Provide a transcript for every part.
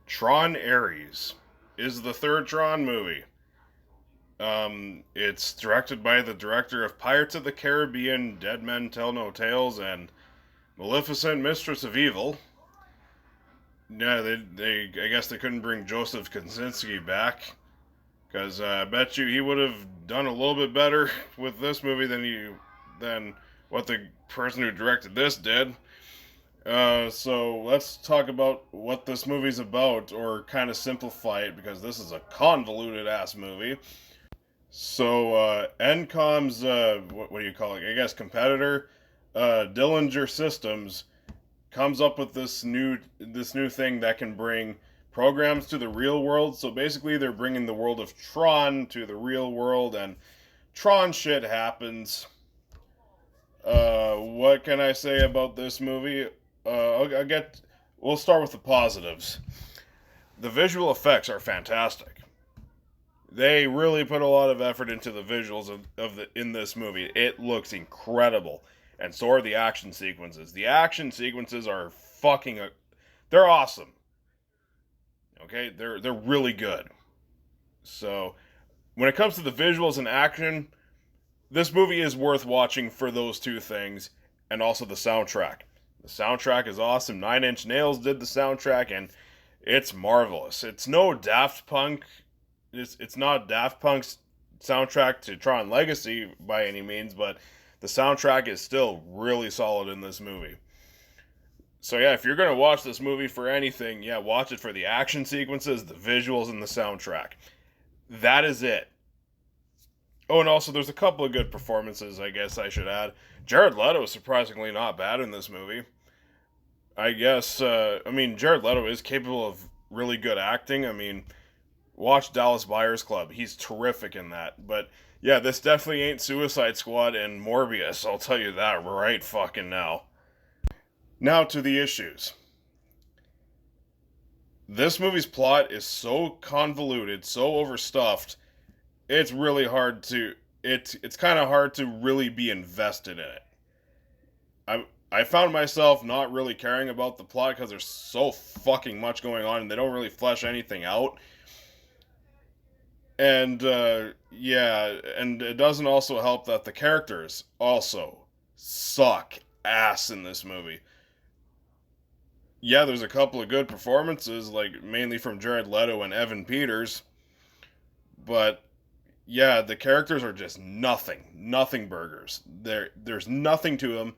Tron Ares is the third Tron movie. It's directed by the director of Pirates of the Caribbean, Dead Men Tell No Tales, and Maleficent, Mistress of Evil. Yeah, I guess they couldn't bring Joseph Kosinski back because I bet you he would have done a little bit better with this movie than what the person who directed this did. So let's talk about what this movie's about, or kind of simplify it because this is a convoluted ass movie. So Encom's what do you call it? I guess competitor, Dillinger Systems, comes up with this new thing that can bring programs to the real world. So basically, they're bringing the world of Tron to the real world, and Tron shit happens. What can I say about this movie? I'll get. We'll start with the positives. The visual effects are fantastic. They really put a lot of effort into the visuals in this movie. It looks incredible, and so are the action sequences. The action sequences are fucking. They're awesome. Okay, they're really good. So when it comes to the visuals and action, this movie is worth watching for those two things, and also the soundtrack. The soundtrack is awesome. Nine Inch Nails did the soundtrack, and it's marvelous. It's no Daft Punk. It's not Daft Punk's soundtrack to Tron Legacy by any means, but the soundtrack is still really solid in this movie. So yeah, if you're gonna watch this movie for anything, yeah, watch it for the action sequences, the visuals, and the soundtrack. That is it. Oh, and also there's a couple of good performances, I guess I should add. Jared Leto is surprisingly not bad in this movie. I guess, Jared Leto is capable of really good acting. I mean, watch Dallas Buyers Club. He's terrific in that. But yeah, this definitely ain't Suicide Squad and Morbius, I'll tell you that right fucking now. Now to the issues. This movie's plot is so convoluted, so overstuffed, it's really hard to it's kind of hard to really be invested in it. I found myself not really caring about the plot because there's so fucking much going on and they don't really flesh anything out. And yeah, and it doesn't also help that the characters also suck ass in this movie. Yeah, there's a couple of good performances, like mainly from Jared Leto and Evan Peters, but yeah, the characters are just nothing burgers. There's nothing to them.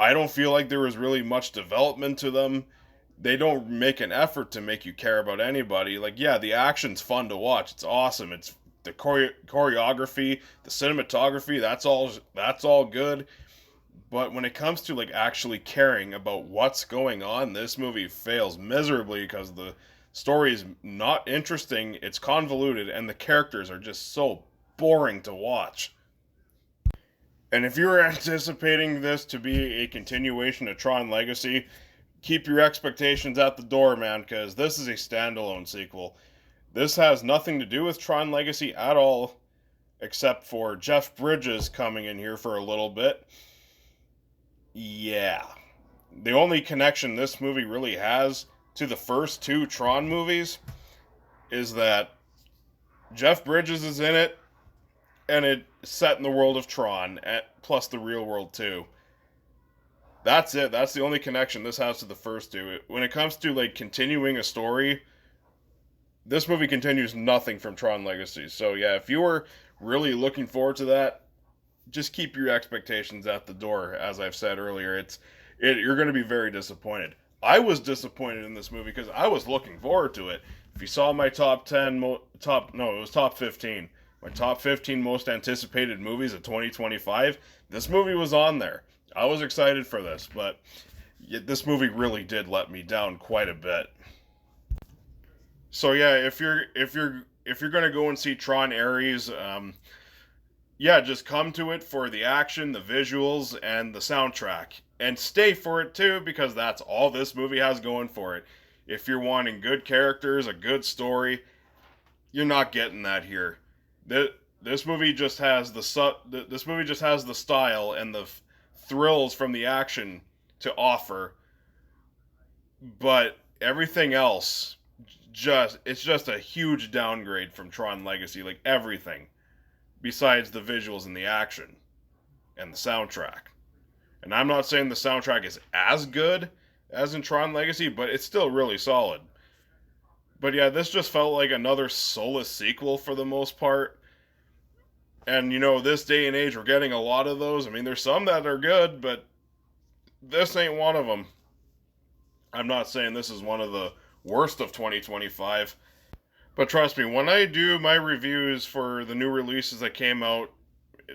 I don't feel like there was really much development to them. They don't make an effort to make you care about anybody. Like, yeah, the action's fun to watch. It's awesome. It's the choreography, the cinematography. That's all good. But when it comes to like actually caring about what's going on, this movie fails miserably because the story is not interesting. It's convoluted, and the characters are just so boring to watch. And if you're anticipating this to be a continuation of Tron Legacy, keep your expectations at the door, man, because this is a standalone sequel. This has nothing to do with Tron Legacy at all, except for Jeff Bridges coming in here for a little bit. Yeah. The only connection this movie really has to the first two Tron movies is that Jeff Bridges is in it, and it's set in the world of Tron, plus the real world too. That's it. That's the only connection this has to the first two. When it comes to like continuing a story, this movie continues nothing from Tron Legacy. So yeah, if you were really looking forward to that, just keep your expectations at the door. As I've said earlier, you're going to be very disappointed. I was disappointed in this movie because I was looking forward to it. If you saw my top 10, it was top 15. My top 15 most anticipated movies of 2025. This movie was on there. I was excited for this, but this movie really did let me down quite a bit. So yeah, if you're gonna go and see Tron Ares, yeah, just come to it for the action, the visuals, and the soundtrack, and stay for it too because that's all this movie has going for it. If you're wanting good characters, a good story, you're not getting that here. This movie just has this movie just has the style and the thrills from the action to offer, but everything else, it's just a huge downgrade from Tron Legacy. Like everything, besides the visuals and the action and the soundtrack. And I'm not saying the soundtrack is as good as in Tron Legacy, but it's still really solid. But yeah, this just felt like another soulless sequel for the most part. And this day and age, we're getting a lot of those. I mean, there's some that are good, but this ain't one of them. I'm not saying this is one of the worst of 2025. But trust me, when I do my reviews for the new releases that came out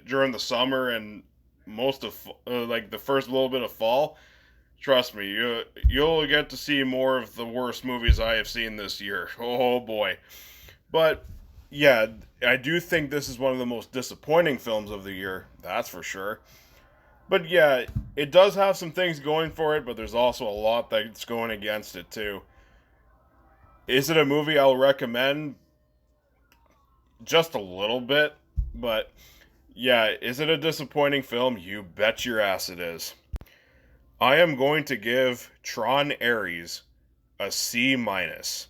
during the summer and most of like the first little bit of fall, trust me, you'll get to see more of the worst movies I have seen this year. Oh boy. But yeah, I do think this is one of the most disappointing films of the year. That's for sure. But yeah, it does have some things going for it, but there's also a lot that's going against it too. Is it a movie I'll recommend? Just a little bit, but yeah, is it a disappointing film? You bet your ass it is. I am going to give Tron Ares a C minus.